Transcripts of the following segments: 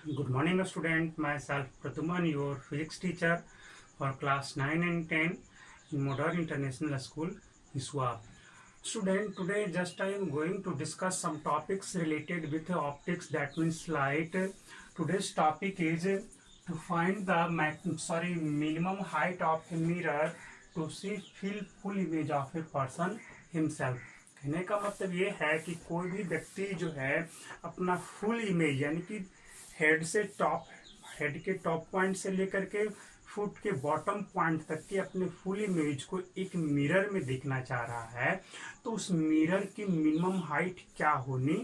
Good morning, student. Myself Prathuman, your physics teacher for class 9 and 10 in Modern International School, ISWA. Student, today just I am going to discuss some topics related with optics, that means light. Today's topic is to find the minimum height of a mirror to see full image of a person himself. कहने का मतलब ये है कि कोई भी व्यक्ति जो है अपना फुल इमेज यानी कि हेड के टॉप पॉइंट से लेकर के फुट के बॉटम पॉइंट तक के अपने फुल इमेज को एक मिरर में देखना चाह रहा है, तो उस मिरर की मिनिमम हाइट क्या होनी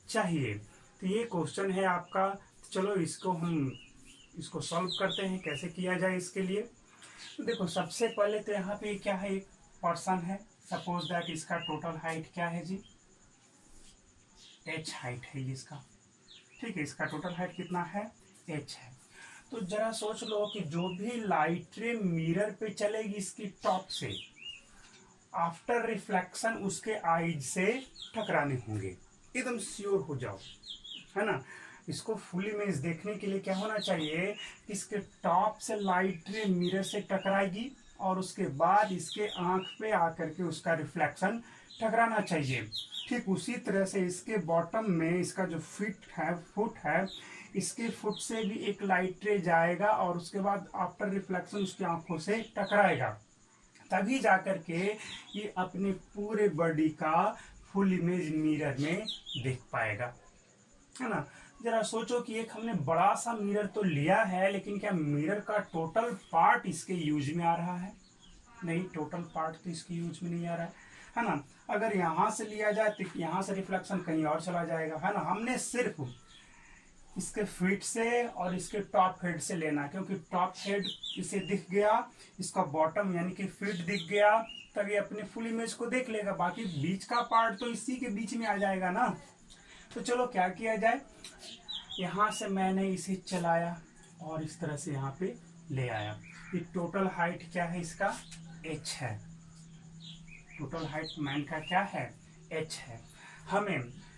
चाहिए। तो ये क्वेश्चन है आपका। चलो इसको सॉल्व करते हैं, कैसे किया जाए इसके लिए। तो देखो, सबसे पहले तो यहाँ पे क्या है, एक पर्सन है। सपोज दैट इसका टोटल हाइट क्या है जी, h हाइट है ये इसका। ठीक है, इसका टोटल हाइट कितना है, h है। तो जरा सोच लो कि जो भी लाइट रे मिरर पे चलेगी इसकी टॉप से, आफ्टर रिफ्लेक्शन उसके आईज से टकराने होंगे। एकदम श्योर हो जाओ, है ना। इसको फुल इमेज देखने के लिए क्या होना चाहिए, इसके टॉप से लाइट रे मिरर से टकराएगी और उसके बाद इसके आंख पे आकर के उसका रिफ्लेक्शन टकराना चाहिए। ठीक उसी तरह से इसके बॉटम में इसका जो फुट है, इसके फुट से भी एक लाइट रे जाएगा और उसके बाद आफ्टर रिफ्लेक्शन उसकी आंखों से टकराएगा, तभी जाकर के ये अपने पूरे बॉडी का फुल इमेज मिरर में देख पाएगा, है ना। जरा सोचो कि एक हमने बड़ा सा मिरर तो लिया है, लेकिन क्या मिरर का टोटल पार्ट इसके यूज में आ रहा है? नहीं, टोटल पार्ट तो इसके यूज में नहीं आ रहा है ना। अगर यहां से लिया जाए तो यहां से रिफ्लेक्शन कहीं और चला जाएगा, है ना। हमने सिर्फ इसके फीट से और इसके टॉप हेड से लेना, क्योंकि टॉप हेड इसे दिख गया, इसका बॉटम यानी कि फीट दिख गया, तब ये अपने फुल इमेज को देख लेगा। बाकी बीच का पार्ट तो इसी के बीच में आ जाएगा ना। तो चलो क्या किया जाए, यहां से मैंने इसे चलाया और इस तरह से यहाँ पे ले आया। ये टोटल हाइट क्या है इसका, h है। टोटल हाइट मैन का क्या है, h है। हमें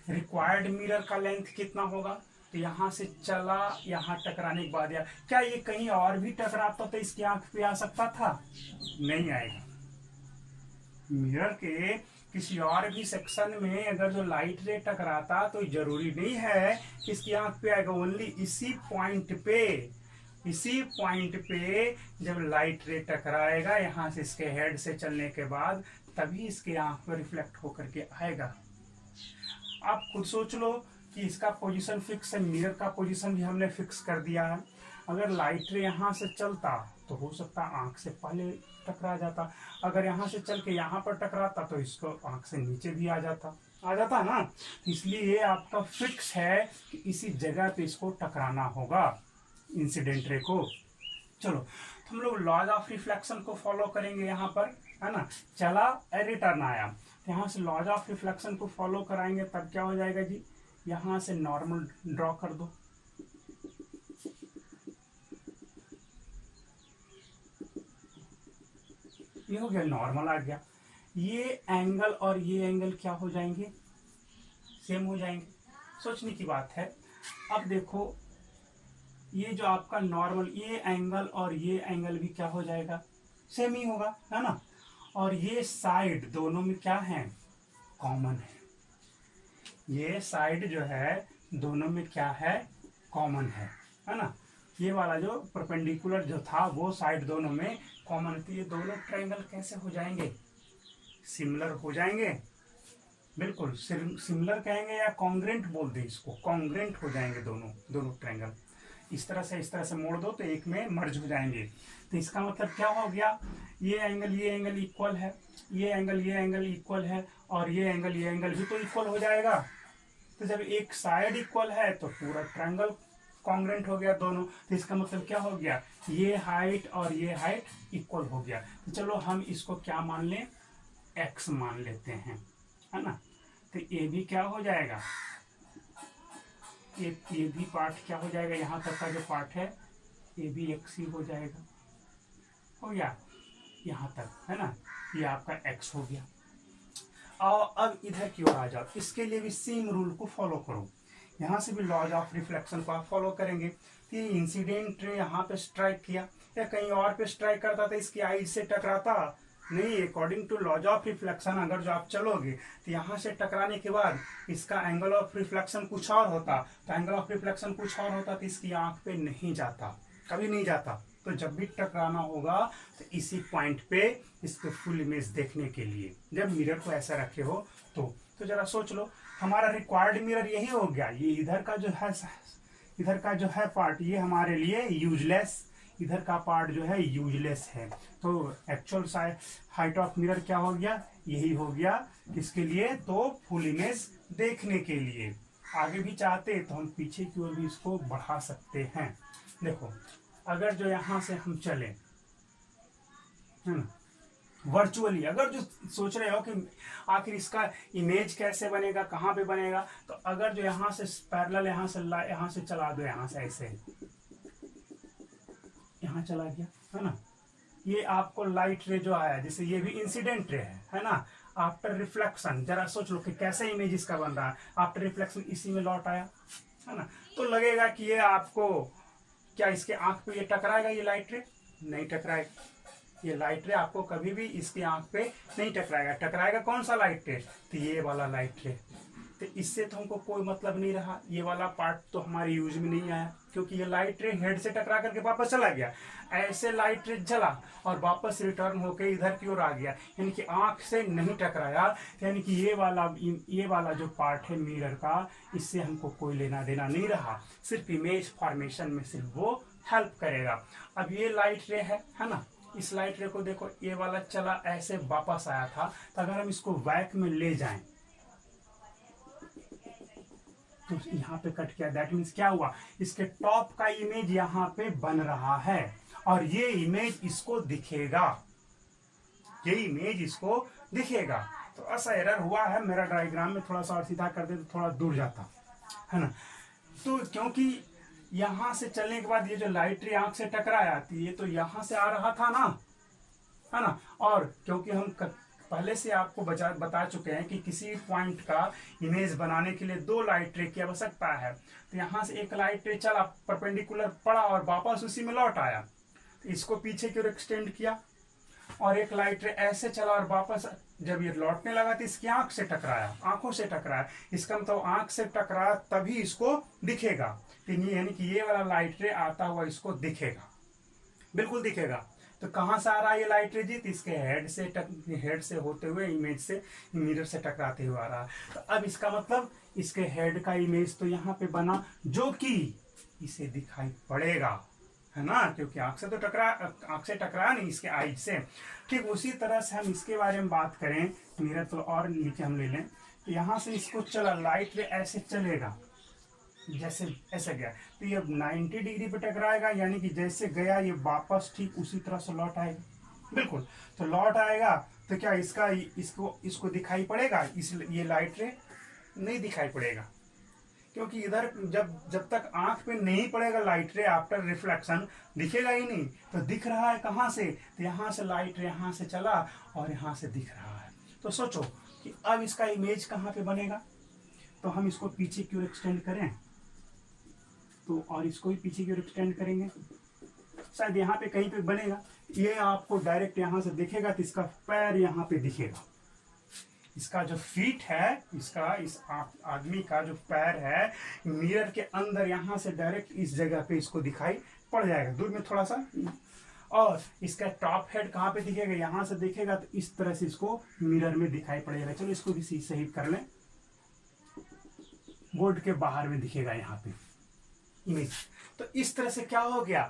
रिक्वायर्ड मिरर का लेंथ कितना होगा, तो यहां से चला, यहां टकराने के बाद क्या ये कहीं और भी टकराता तो इसकी आंख पे आ सकता था? नहीं आएगा। मिरर के किसी और भी सेक्शन में अगर जो लाइट रे टकराता तो जरूरी नहीं है कि इसकी आंख पे आएगा। ओनली इसी पॉइंट पे जब लाइट रे टकराएगा यहां से इसके हेड से चलने के बाद, तभी इसके आंख पर रिफ्लेक्ट होकर के आएगा। आप खुद सोच लो कि इसका पोजीशन फिक्स है, मिरर का पोजीशन भी हमने फिक्स कर दिया है। अगर लाइट रे यहाँ से चलता तो हो सकता आंख से पहले टकरा जाता, अगर यहाँ से चल के यहाँ पर टकराता तो इसको आंख से नीचे भी आ जाता ना। इसलिए ये आपका फिक्स है कि इसी जगह पे इसको टकराना होगा इंसिडेंट रे को। चलो, तो हम लोग लॉज ऑफ रिफ्लेक्शन को फॉलो करेंगे यहाँ पर, है ना। चला, रिटर्न आया, तो यहाँ से लॉज ऑफ रिफ्लेक्शन को फॉलो कराएंगे, तब क्या हो जाएगा जी, यहाँ से नॉर्मल ड्रॉ कर दो। ये हो गया, नॉर्मल आ गया। ये एंगल और ये एंगल क्या हो जाएंगे, सेम हो जाएंगे। सोचने की बात है। अब देखो, ये जो आपका नॉर्मल, ये एंगल और ये एंगल भी क्या हो जाएगा, सेम ही होगा, है ना। और ये साइड दोनों में क्या है, कॉमन है। ये साइड जो है दोनों में क्या है, कॉमन है ना। ये वाला जो परपेंडिकुलर जो था वो साइड दोनों में कॉमन थी। ये दोनों ट्रायंगल कैसे हो जाएंगे, सिमिलर हो जाएंगे। बिल्कुल सिमिलर कहेंगे या कॉन्ग्रेंट बोल दे इसको, कॉन्ग्रेंट हो जाएंगे दोनों ट्रायंगल। इस तरह से मोड़ दो तो एक में मर्ज हो जाएंगे। तो इसका मतलब क्या हो गया, ये एंगल इक्वल है, ये एंगल इक्वल है, और ये एंगल भी तो इक्वल हो जाएगा। तो जब एक साइड इक्वल है तो पूरा ट्रायंगल कॉन्ग्रेंट हो गया दोनों। तो इसका मतलब क्या हो गया, ये हाइट और ये हाइट इक्वल हो गया। तो चलो हम इसको क्या मान लें, x मान लेते हैं, है ना। तो ये भी क्या हो जाएगा, ये भी पार्ट क्या हो जाएगा, यहाँ तक का जो पार्ट है ये भी x ही हो जाएगा, हो गया यहाँ तक, है ना। ये आपका x हो गया। और अब इधर की ओर आ जाओ, इसके लिए भी सेम रूल को फॉलो करो। यहाँ से भी लॉज ऑफ रिफ्लेक्शन को आप फॉलो करेंगे। तो ये इंसिडेंट रे यहाँ पे स्ट्राइक किया या कहीं और पे स्ट्राइक करता था, इसकी आइज से टकराता नहीं। According to laws of reflection अगर जो आप चलोगे तो यहाँ से टकराने के बाद इसका एंगल ऑफ रिफ्लेक्शन कुछ और होता, तो एंगल ऑफ रिफ्लेक्शन कुछ और होता तो इसकी आंख पे नहीं जाता, कभी नहीं जाता। तो जब भी टकराना होगा तो इसी पॉइंट पे इसके फुल इमेज देखने के लिए जब मिरर को ऐसा रखे हो तो जरा सोच लो, हमारा रिक्वायर्ड मिरर यही हो गया। ये इधर का जो है पार्ट ये हमारे लिए यूजलेस, इधर का पार्ट जो है यूजलेस है। तो एक्चुअल हाइट ऑफ मिरर क्या हो गया, यही हो गया। किसके लिए, तो फुल इमेज देखने के लिए। आगे भी चाहते तो हम पीछे की ओर भी इसको बढ़ा सकते हैं। देखो अगर जो यहाँ से हम चले, है ना, वर्चुअली अगर जो सोच रहे हो कि आखिर इसका इमेज कैसे बनेगा, कहाँ पे बनेगा, तो अगर जो यहाँ से पैरेलल यहाँ से चला दो, यहाँ से ऐसे यहाँ चला गया, है ना, ये आपको लाइट रे जो आया, जैसे ये भी इंसिडेंट रे है ना, आफ्टर रिफ्लेक्शन जरा सोच लो कि कैसे इमेज इसका बन रहा है। आफ्टर रिफ्लेक्शन इसी में लौट आया, है ना, तो लगेगा कि ये आपको क्या इसके आंख पे ये टकराएगा, ये लाइट रे नहीं टकराएगा। ये लाइट रे आपको कभी भी इसकी आंख पे नहीं टकराएगा। टकराएगा कौन सा लाइट रे, तो ये वाला लाइट रे। तो इससे तो हमको कोई मतलब नहीं रहा, ये वाला पार्ट तो हमारे यूज में नहीं आया, क्योंकि ये लाइट रे हेड से टकरा करके वापस चला गया। ऐसे लाइट रे चला और वापस रिटर्न होकर इधर की ओर आ गया, यानी कि आंख से नहीं टकराया। यानी कि ये वाला जो पार्ट है मिरर का, इससे हमको कोई लेना देना नहीं रहा, सिर्फ इमेज फॉर्मेशन में सिर्फ वो हेल्प करेगा। अब ये लाइट रे है ना, इस लाइट रे को देखो, ये वाला चला ऐसे वापस आया था, तो अगर हम इसको बैक में ले जाएं तो यहाँ पे कट किया, दैट मीन्स क्या हुआ, इसके टॉप का इमेज यहाँ पे बन रहा है और ये इमेज इसको दिखेगा, ये इमेज इसको दिखेगा। तो ऐसा एरर हुआ है, मेरा डायग्राम में थोड़ा सा और सीधा कर दे तो थोड़ा दूर जाता, है ना। तो क्योंकि यहां से चलने के बाद ये जो लाइट रे आंख से टकराया थी, ये तो यहां से आ रहा था ना, है ना, और क्योंकि हम पहले से आपको बता चुके हैं कि किसी पॉइंट का इमेज बनाने के लिए दो लाइट रे की आवश्यकता है। तो यहाँ से एक लाइट रे चला, परपेंडिकुलर पड़ा और वापस उसी में लौट आया, तो इसको पीछे की ओर एक्सटेंड किया, और एक लाइट रे ऐसे चला और वापस जब ये लौटने लगा तो इसकी आंख से टकराया, आंखों से टकराया। इसका मतलब आंख से टकराया तभी इसको दिखेगा, यानी कि ये वाला लाइट रे आता हुआ इसको दिखेगा, बिल्कुल दिखेगा। तो कहां से आ रहा है ये लाइट रे जी, तो इसके हेड से होते हुए इमेज से मिरर से टकराते हुए आ रहा है। तो अब इसका मतलब इसके हेड का इमेज तो यहाँ पे बना, जो कि इसे दिखाई पड़ेगा, है ना, क्योंकि आंख से टकराया नहीं, इसके आइज से। ठीक उसी तरह से हम इसके बारे में बात करें, मिरर तो और नीचे हम ले लें, तो यहाँ से इसको चला, लाइट रे ऐसे चलेगा, जैसे ऐसे गया तो ये 90 डिग्री पे टकराएगा, यानी कि जैसे गया ये वापस ठीक उसी तरह से लौट आएगा, बिल्कुल। तो लौट आएगा तो क्या इसको दिखाई पड़ेगा, ये लाइट रे नहीं दिखाई पड़ेगा, क्योंकि इधर जब तक आंख पे नहीं पड़ेगा लाइट रे आफ्टर रिफ्लेक्शन दिखेगा ही नहीं। तो दिख रहा है कहाँ से, तो यहाँ से लाइट रे यहाँ से चला और यहाँ से दिख रहा है। तो सोचो कि अब इसका इमेज कहाँ पे बनेगा, तो हम इसको पीछे की ओर एक्सटेंड करें तो, और इसको भी पीछे की ओर एक्सटेंड करेंगे, शायद यहाँ पे कहीं पे बनेगा। ये आपको डायरेक्ट यहाँ से दिखेगा, तो इसका पैर यहाँ पे दिखेगा, इसका जो फीट है, इस आदमी का जो पैर है मिरर के अंदर यहाँ से डायरेक्ट इस जगह पे इसको दिखाई पड़ जाएगा, दूर में थोड़ा सा। और इसका टॉप हेड कहाँ पे दिखेगा, यहाँ से दिखेगा, तो इस तरह से इसको मिरर में दिखाई पड़ेगा। चलो इसको भी सही कर लें, बोर्ड के बाहर में दिखेगा यहाँ पे इमेज। तो इस तरह से क्या हो गया,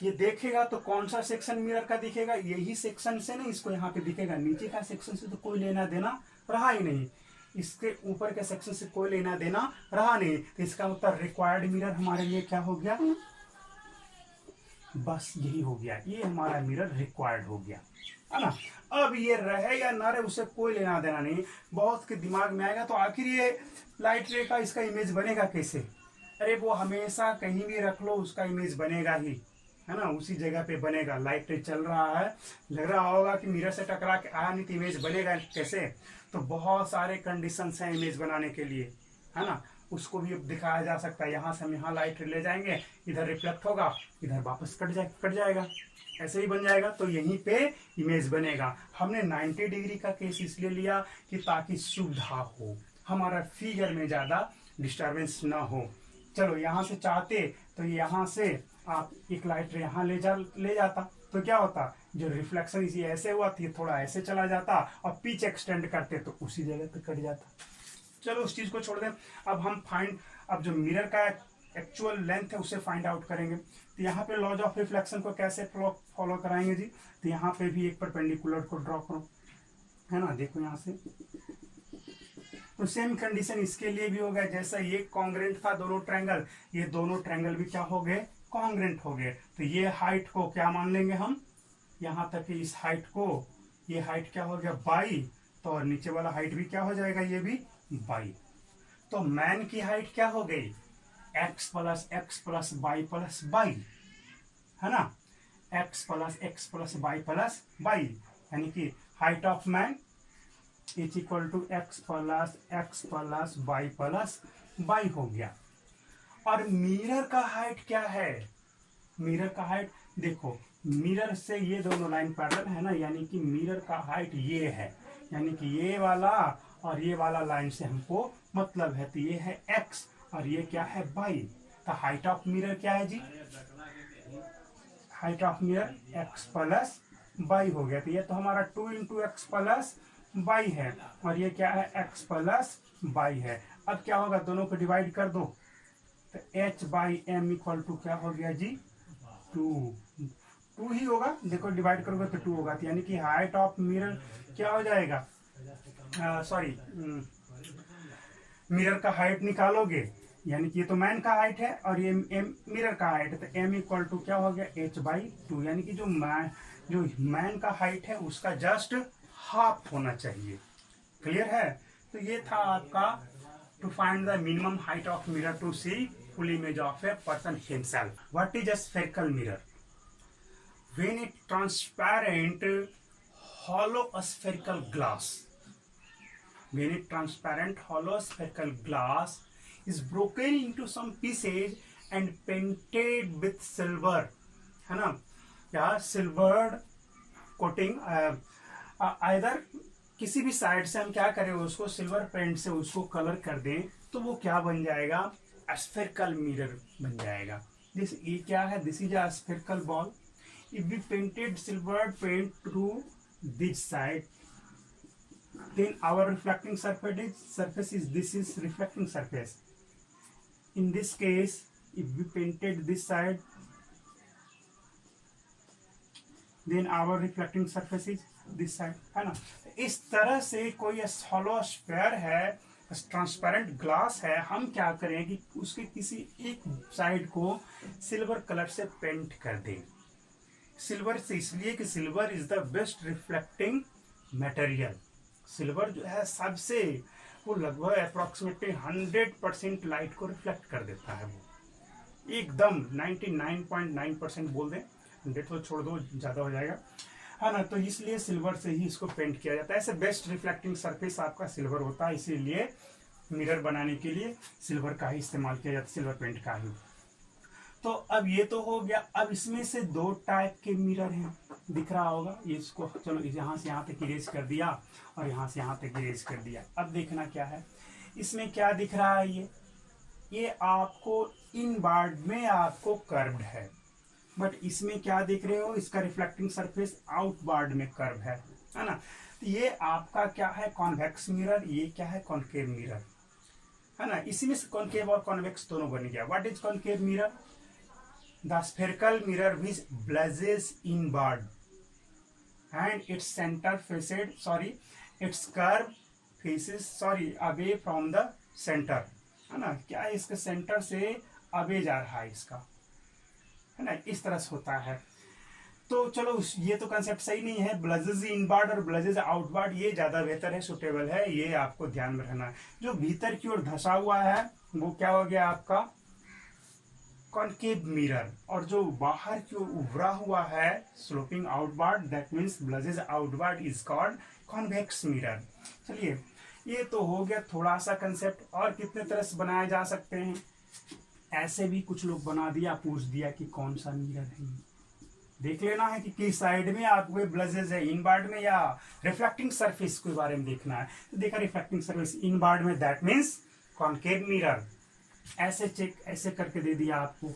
ये देखेगा तो कौन सा सेक्शन मिरर का दिखेगा, यही सेक्शन से नहीं इसको यहाँ पे दिखेगा, नीचे का सेक्शन से तो कोई लेना देना रहा ही नहीं, इसके ऊपर के सेक्शन से कोई लेना देना रहा नहीं। तो इसका मतलब रिक्वायर्ड मिरर हमारे लिए क्या हो गया, बस यही हो गया, ये हमारा मिरर रिक्वायर्ड हो गया, है ना। अब ये रहे या ना रहे उससे कोई लेना देना नहीं। बहुत के दिमाग में आएगा तो आखिर ये लाइट रे का इसका इमेज बनेगा कैसे, अरे वो हमेशा कहीं भी रख लो उसका इमेज बनेगा ही, है ना, उसी जगह पे बनेगा। लाइट रे चल रहा है, लग रहा होगा कि मिरर से टकरा के आया नहीं तो इमेज बनेगा कैसे, तो बहुत सारे कंडीशंस हैं इमेज बनाने के लिए, है ना। उसको भी दिखाया जा सकता है। यहाँ से हम यहाँ लाइट ले जाएंगे, इधर रिफ्लेक्ट होगा, इधर वापस कट जाएगा, ऐसे ही बन जाएगा। तो यहीं पे इमेज बनेगा। हमने 90 डिग्री का केस इसलिए लिया कि ताकि सुविधा हो, हमारा फिगर में ज़्यादा डिस्टर्बेंस ना हो। चलो यहाँ से चाहते तो यहाँ से आप एक लाइट यहाँ ले जाता तो क्या होता, जो रिफ्लेक्शन इसी ऐसे हुआ थी थोड़ा ऐसे चला जाता, और पिच एक्सटेंड करते तो उसी जगह पे कट जाता। चलो उस चीज को छोड़ दें। अब जो मिरर का एक्चुअल लेंथ है उसे फाइंड आउट करेंगे। तो यहाँ पे लॉज ऑफ रिफ्लेक्शन को कैसे फॉलो कराएंगे जी? तो यहाँ पे भी एक परपेंडिकुलर को ड्रॉ करो, है ना, देखो यहाँ से। तो सेम कंडीशन इसके लिए भी हो गया, जैसा ये कॉन्ग्रेंट था दोनों ट्रायंगल, ये दोनों ट्रायंगल भी क्या हो गए, कॉन्ग्रेंट हो गए। तो ये हाइट को क्या मान लेंगे हम, यहाँ तक इस हाइट को, ये हाइट क्या हो गया बाई, तो नीचे वाला हाइट भी क्या हो जाएगा, ये भी बाई। तो मैन की हाइट क्या हो गई, x plus y plus y, है ना, x प्लस बाई, यानी कि height of man is equal to x plus by हो गया। और मिरर का हाइट क्या है, मिरर का हाइट देखो, मिरर से ये दोनों लाइन पैरेलल है ना, यानी कि मिरर का हाइट ये है, यानी कि ये वाला और ये वाला लाइन से हमको मतलब है। तो ये है x और ये क्या है बाई। तो हाइट ऑफ मिरर क्या है जी, height of mirror x plus by हो गया। तो ये तो हमारा 2 इंटू एक्स प्लस बाई है, और ये क्या है x प्लस बाई है। अब क्या होगा, दोनों को डिवाइड कर दो, तो h by m equal to क्या हो गया जी, 2 ही होगा, देखो डिवाइड करोगे तो 2 होगा। तो यानी कि हाइट ऑफ मिरर क्या हो जाएगा, मिरर का हाइट निकालोगे, यानी कि ये तो मैन का हाइट है और ये मिरर का हाइट है, तो m इक्वल टू क्या हो गया, h/2, यानी कि जो मैन का हाइट है उसका जस्ट हाफ होना चाहिए। क्लियर है? तो ये था आपका to find the minimum height of mirror to see full image of a person himself. What is a spherical mirror? When a transparent hollow spherical glass, when a transparent hollow spherical glass is broken into some pieces and painted with silver, है ना, या silvered coating, either किसी भी side से हम क्या करें, उसको सिल्वर पेंट से उसको कलर कर दें, तो वो क्या बन जाएगा, स्फेरिकल मिरर बन जाएगा। ये क्या है, this is a spherical ball. If we painted silver paint through this side, then our reflecting surface is this is reflecting surface. In this case, if we painted this side, then our reflecting surface is this side, है ना। इस तरह से कोई hollow sphere है, transparent glass है, हम क्या करें कि उसके किसी एक साइड को सिल्वर कलर से पेंट कर दें। सिल्वर से इसलिए कि silver is the best reflecting material. Silver जो है सबसे, वो लगभग अप्रोक्सीमेटली 100% लाइट को रिफ्लेक्ट कर देता है, वो एकदम 99.9% बोल दें, 100 तो छोड़ दो, ज़्यादा हो जाएगा, है ना। तो इसलिए सिल्वर से ही इसको पेंट किया जाता है। ऐसे बेस्ट रिफ्लेक्टिंग सरफेस आपका सिल्वर होता है, इसीलिए मिरर बनाने के लिए सिल्वर का ही इस्तेमाल किया जाता है, सिल्वर पेंट का ही। तो अब ये तो हो गया। अब इसमें से 2 टाइप के मिरर हैं, दिख रहा होगा, इसको चलो यहाँ से यहाँ तक इरेज कर दिया और यहाँ से यहाँ तक इरेज कर दिया। अब देखना क्या है, इसमें क्या दिख रहा है, ये आपको इनवर्ड में आपको कर्व्ड है, बट इसमें क्या देख रहे हो, इसका रिफ्लेक्टिंग सरफेस आउटवर्ड में कर्व है ना। तो ये आपका क्या है, कॉन्वेक्स मिरर, ये क्या है, कॉनकेव मिरर, है ना। इसी में से कॉनकेव और कॉन्वेक्स दोनों बन गया। What is concave mirror? The spherical mirror which blazes inward and its curve faces away from the center, है ना। क्या है, इसके सेंटर से अवे जा रहा है इसका, है ना, इस तरह से होता है। तो चलो ये तो कंसेप्ट सही नहीं है, ब्लजेज इनवर्ड और ब्लजेज आउटवर्ड, ये ज्यादा बेहतर है, सुटेबल है, ये आपको ध्यान में रहना है। जो भीतर की ओर धंसा हुआ है वो क्या हो गया आपका, कॉनकेव मिरर, और जो बाहर की ओर उभरा हुआ है sloping outward, that means bulges outward, is called convex mirror. चलिए ये तो हो गया थोड़ा सा कंसेप्ट। और कितने तरह से बनाए जा सकते हैं, ऐसे भी कुछ लोग बना दिया, पूछ दिया कि कौन सा मिरर है ये। देख लेना है कि किस साइड में आपको ब्लजेस है, इनवर्ड में या रिफ्लेक्टिंग सरफेस के बारे में देखना है। तो देखा रिफ्लेक्टिंग सरफेस इनवर्ड में, दैट मीन्स कॉनकेव मिरर। ऐसे चेक ऐसे करके दे दिया आपको,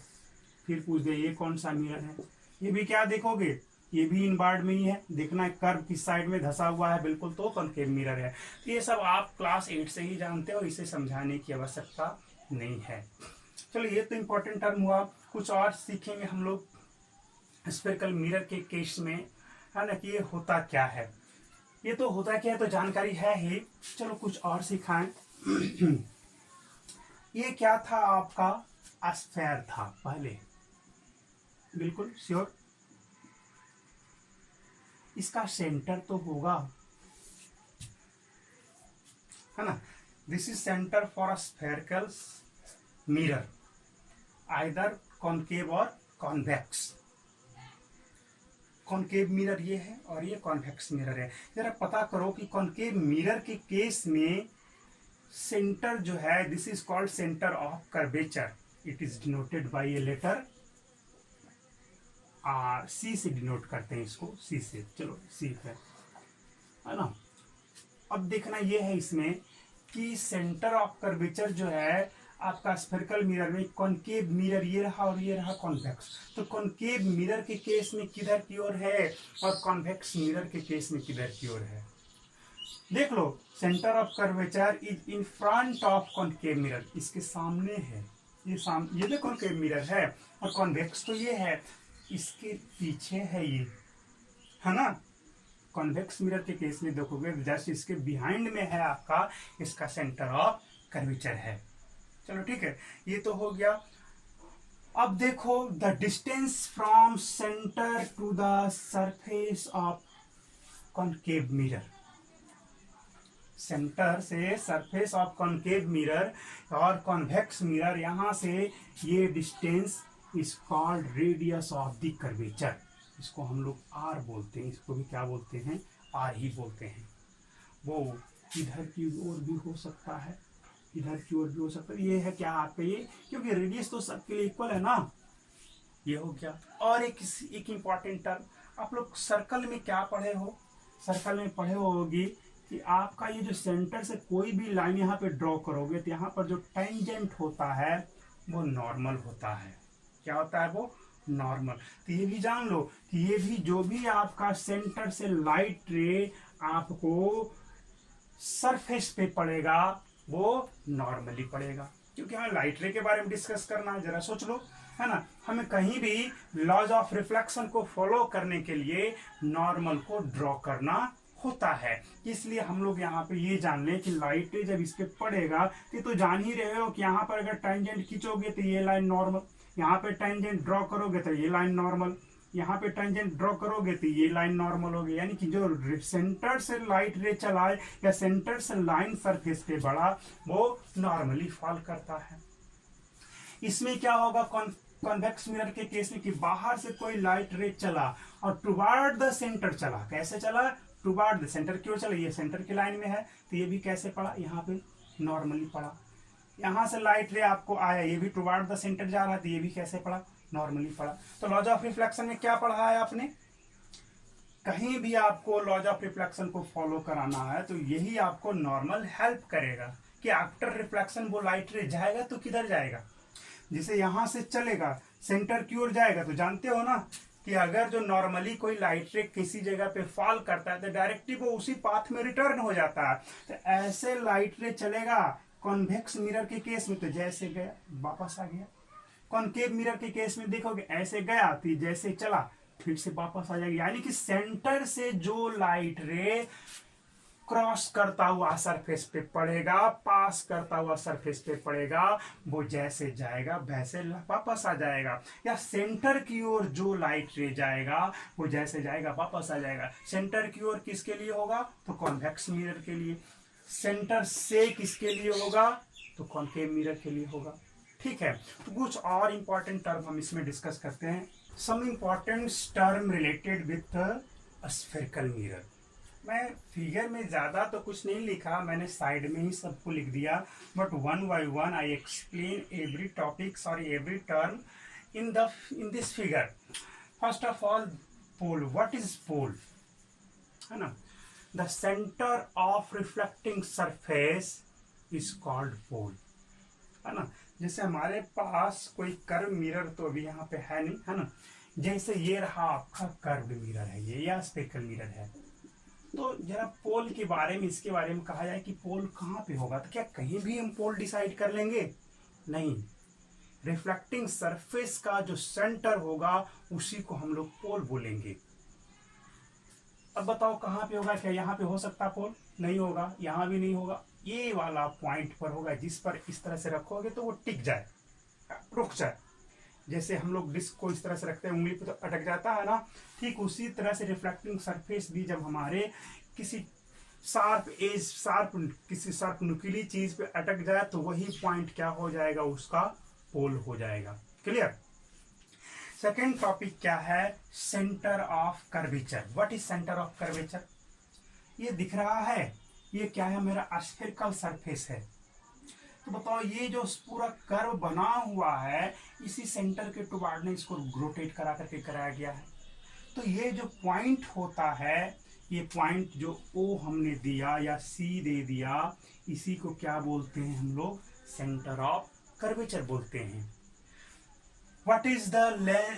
फिर पूछ दिया ये कौन सा मिरर है। ये भी क्या देखोगे, ये भी इनवर्ड में ही है, देखना है कर्व किस साइड में धसा हुआ है बिल्कुल, तो कॉनकेव मिरर है। तो ये सब आप क्लास 8 से ही जानते हो, इसे समझाने की आवश्यकता नहीं है। चलो ये तो इंपॉर्टेंट टर्म हुआ। कुछ और सीखेंगे हम लोग स्फेरिकल मिरर के केस में, है ना, कि ये होता क्या है। ये तो होता क्या है तो जानकारी है ही, चलो कुछ और सिखाएं। ये क्या था आपका स्फेयर था पहले, बिल्कुल श्योर। इसका सेंटर तो होगा, है ना। This is centre for a spherical mirror, either concave और कॉन्वेक्स। कॉनकेव मिरर ये है और ये कॉन्वेक्स मिरर है। जरा पता करो कि कॉनकेव मिरर के केस में सेंटर जो है, this is called centre of curvature. It is denoted by a letter R, C से डिनोट करते हैं इसको, सी से। चलो सी है ना। अब देखना ये है इसमें कि सेंटर ऑफ कर्वेचर जो है आपका स्फेरिकल मिरर में, कॉनकेव मिरर ये रहा और ये रहा कॉन्वेक्स। तो कॉनकेव मिरर के केस में किधर की ओर है और कॉन्वेक्स मिरर के केस में किधर की ओर है। देख लो, centre of curvature is in front of concave mirror, इसके सामने है, ये देखो कॉनकेव मिरर है। और कॉन्वेक्स तो ये है, इसके पीछे है ये, है ना। कॉन्वेक्स मिरर के केस में देखोगे जस्ट इसके बिहाइंड में है आपका इसका सेंटर ऑफ कर्वेचर है। चलो ठीक है, ये तो हो गया। अब देखो the distance from centre to the surface of concave mirror. Centre से सरफेस ऑफ कॉनकेव मिरर और कॉन्वेक्स मिरर, यहां से ये distance is called radius of the curvature. इसको हम लोग आर बोलते हैं, इसको भी क्या बोलते हैं, आर ही बोलते हैं। वो इधर की ओर भी हो सकता है, इधर की ओर भी हो सकता है। ये है क्या आपका ये, क्योंकि रेडियस तो सबके लिए इक्वल है ना। ये हो गया। और एक इंपॉर्टेंट टर्म आप लोग सर्कल में क्या पढ़े हो, सर्कल में पढ़े होगी कि आपका ये जो सेंटर से कोई भी लाइन यहाँ पे ड्रॉ करोगे तो यहाँ पर जो टेंजेंट होता है वो नॉर्मल होता है। क्या होता है वो, नॉर्मल। तो ये भी जान लो कि ये भी जो भी आपका सेंटर से लाइट रे आपको सरफेस पे पड़ेगा वो नॉर्मली पड़ेगा, क्योंकि हमें लाइट रे के बारे में डिस्कस करना है। जरा सोच लो, है ना, हमें कहीं भी लॉज ऑफ रिफ्लेक्शन को फॉलो करने के लिए नॉर्मल को ड्रॉ करना होता है। इसलिए हम लोग यहाँ पे ये जान लें कि लाइट रे जब इस पे पड़ेगा तो जान ही रहे हो कि यहाँ पर अगर टेंजेंट खींचोगे तो ये लाइन नॉर्मल, यहाँ पे टेंजेंट ड्रॉ करोगे तो ये लाइन नॉर्मल, यहाँ पे टेंजेंट ड्रॉ करोगे तो ये लाइन नॉर्मल होगी। यानी कि जो सेंटर से लाइट रे चलाए या सेंटर से लाइन सरफेस पे बढ़ा वो नॉर्मली फॉल करता है। इसमें क्या होगा कॉन्वेक्स मिरर के केस में कि बाहर से कोई लाइट रे चला और टुवर्ड द सेंटर चला। कैसे चला, टुवर्ड द सेंटर की ओर चला, ये सेंटर की लाइन में है तो ये भी कैसे पड़ा, यहाँ पे नॉर्मली पड़ा। यहाँ से लाइट रे आपको आया, ये भी टुवर्ड द सेंटर जा रहा है तो ये भी कैसे पड़ा, नॉर्मली पड़ा। तो लॉज ऑफ रिफ्लेक्शन में क्या पढ़ा है आपने, कहीं भी आपको लॉज ऑफ रिफ्लेक्शन को फॉलो कराना है तो यही आपको नॉर्मल हेल्प करेगा कि आफ्टर रिफ्लेक्शन वो लाइट रे जाएगा तो किधर जाएगा। जैसे यहाँ से चलेगा सेंटर की ओर जाएगा तो जानते हो ना कि अगर जो नॉर्मली कोई लाइट रे किसी जगह पे फॉल करता है तो डायरेक्टली वो उसी पाथ में रिटर्न हो जाता है। तो ऐसे लाइट रे चलेगा कॉन्वेक्स मिरर के केस में तो जैसे गया वापस आ गया। कॉनकेव मिरर के केस में देखोगे ऐसे गया तो जैसे चला फिर से वापस आ जाएगा। यानी कि सेंटर से जो लाइट रे क्रॉस करता हुआ सरफेस पे पड़ेगा, पास करता हुआ सरफेस पे पड़ेगा, वो जैसे जाएगा वैसे वापस आ जाएगा। या सेंटर की ओर जो लाइट रे जाएगा वो जैसे जाएगा वापस आ जाएगा। सेंटर की ओर किसके लिए होगा, तो कॉन्वेक्स मिरर के लिए। सेंटर से किसके लिए होगा, तो कॉनकेव मिरर के लिए होगा। ठीक है, तो कुछ और इंपॉर्टेंट टर्म हम इसमें डिस्कस करते हैं। Some important term related with spherical mirror. मैं फिगर में ज्यादा तो कुछ नहीं लिखा, मैंने साइड में ही सबको लिख दिया, but one by one I explain every topic sorry every term in this figure. First of all pole, what is pole, है ना, the centre of reflecting surface is called pole, है ना। जैसे हमारे पास कोई कर्व मिरर तो अभी यहाँ पे है नहीं, है ना, जैसे ये रहा आपका कर्व मिरर है ये, या स्पेकल मिरर है। तो जरा पोल के बारे में, इसके बारे में कहा जाए कि पोल कहाँ पे होगा, तो क्या कहीं भी हम पोल डिसाइड कर लेंगे? नहीं, रिफ्लेक्टिंग सरफेस का जो सेंटर होगा उसी को हम लोग पोल बोलेंगे। अब बताओ कहाँ पे होगा? क्या यहाँ पे हो सकता पोल? नहीं होगा, यहाँ भी नहीं होगा, ये वाला पॉइंट पर होगा, जिस पर इस तरह से रखोगे तो वो टिक जाए, रुक जाए। जैसे हम लोग डिस्क को इस तरह से रखते हैं, उंगली पे तो अटक जाता है ना, ठीक उसी तरह से रिफ्लेक्टिंग सरफेस भी जब हमारे किसी किसी शार्प नुकीली चीज पे अटक जाए तो वही पॉइंट क्या हो जाएगा? उसका पोल हो जाएगा। क्लियर? सेकेंड टॉपिक क्या है? Centre of curvature. What is centre of curvature? ये दिख रहा है, ये क्या है? मेरा स्फेरिकल सरफेस है। तो बताओ ये जो पूरा कर्व बना हुआ है, इसी सेंटर के टुवार्ड ने इसको रोटेट करा करके कराया गया है। तो ये जो पॉइंट होता है, ये पॉइंट जो O हमने दिया या C दे दिया, इसी को क्या बोलते हैं हम लोग? सेंटर ऑफ कर्वेचर बोलते हैं। What is the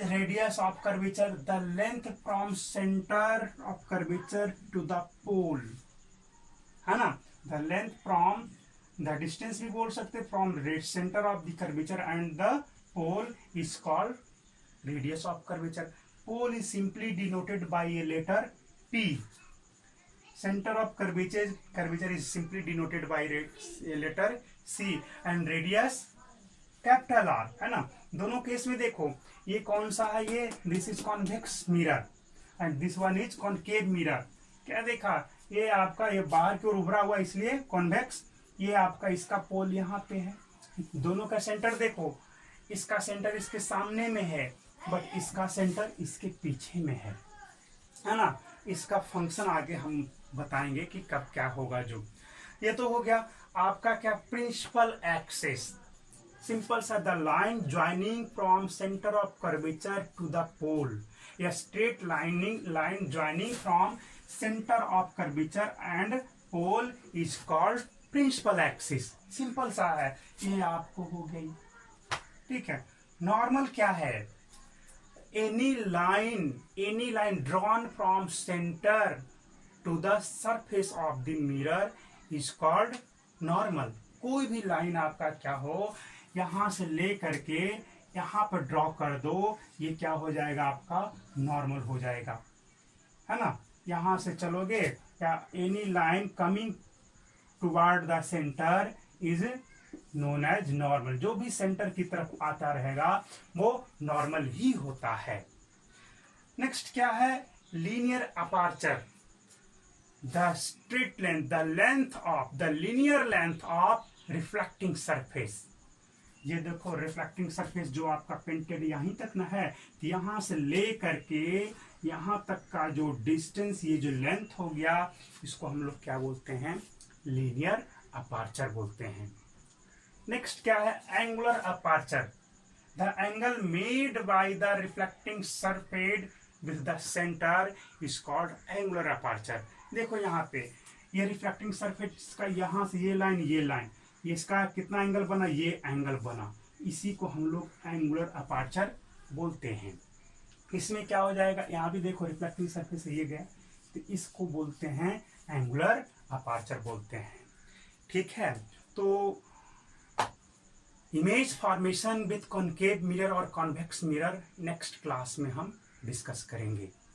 radius of curvature? The length from center of curvature to the pole, है ना। The length from the distance भी बोल सकते, from center of the curvature and the pole is called radius of curvature. Pole is simply denoted by a letter P. Center of curvature is simply denoted by a letter C and radius capital R, है ना। दोनों case में देखो, ये कौन सा है? ये this is convex mirror and this one is concave mirror. क्या देखा? ये आपका ये बाहर की ओर उभरा हुआ इसलिए कॉन्वेक्स, ये आपका इसका पोल यहाँ पे है। दोनों का सेंटर देखो, इसका सेंटर इसके सामने में है, बट इसका सेंटर इसके पीछे में है ना। इसका फंक्शन आगे हम बताएंगे कि कब क्या होगा। जो ये तो हो गया आपका क्या? Principal axis. सिंपल सा, the line joining from centre of curvature to the pole, या straight line joining from centre of curvature and pole is called principal axis. Simple सा है, ये आपको हो गई। ठीक है। नॉर्मल क्या है? Any line drawn from centre to the surface of the mirror is called normal. कोई भी लाइन आपका क्या हो, यहां से ले करके यहां पर ड्रॉ कर दो, ये क्या हो जाएगा? आपका नॉर्मल हो जाएगा, है ना। यहां से चलोगे, या any line coming toward the centre is known as normal. जो भी सेंटर की तरफ आता रहेगा वो नॉर्मल ही होता है। नेक्स्ट क्या है? Linear aperture. The straight length, the linear length of reflecting surface. ये देखो रिफ्लेक्टिंग सरफेस जो आपका पेंटेड यहीं तक ना है, तो यहां से ले करके यहां तक का जो डिस्टेंस, ये जो लेंथ हो गया, इसको हम लोग क्या बोलते हैं? लीनियर अपार्चर बोलते हैं। नेक्स्ट क्या है? Angular aperture. The angle made by the reflecting surface with the centre is called angular aperture. देखो यहाँ पे ये रिफ्लेक्टिंग सरफेस का यहाँ से ये लाइन, ये इसका कितना एंगल बना? ये एंगल बना, इसी को हम लोग एंगुलर अपार्चर बोलते हैं। इसमें क्या हो जाएगा? यहाँ भी देखो रिफ्लेक्टिंग सरफेस ये गया, तो इसको बोलते हैं एंगुलर अपार्चर बोलते हैं। ठीक है। तो image formation with concave mirror और कॉन्वेक्स मिरर नेक्स्ट क्लास में हम डिस्कस करेंगे।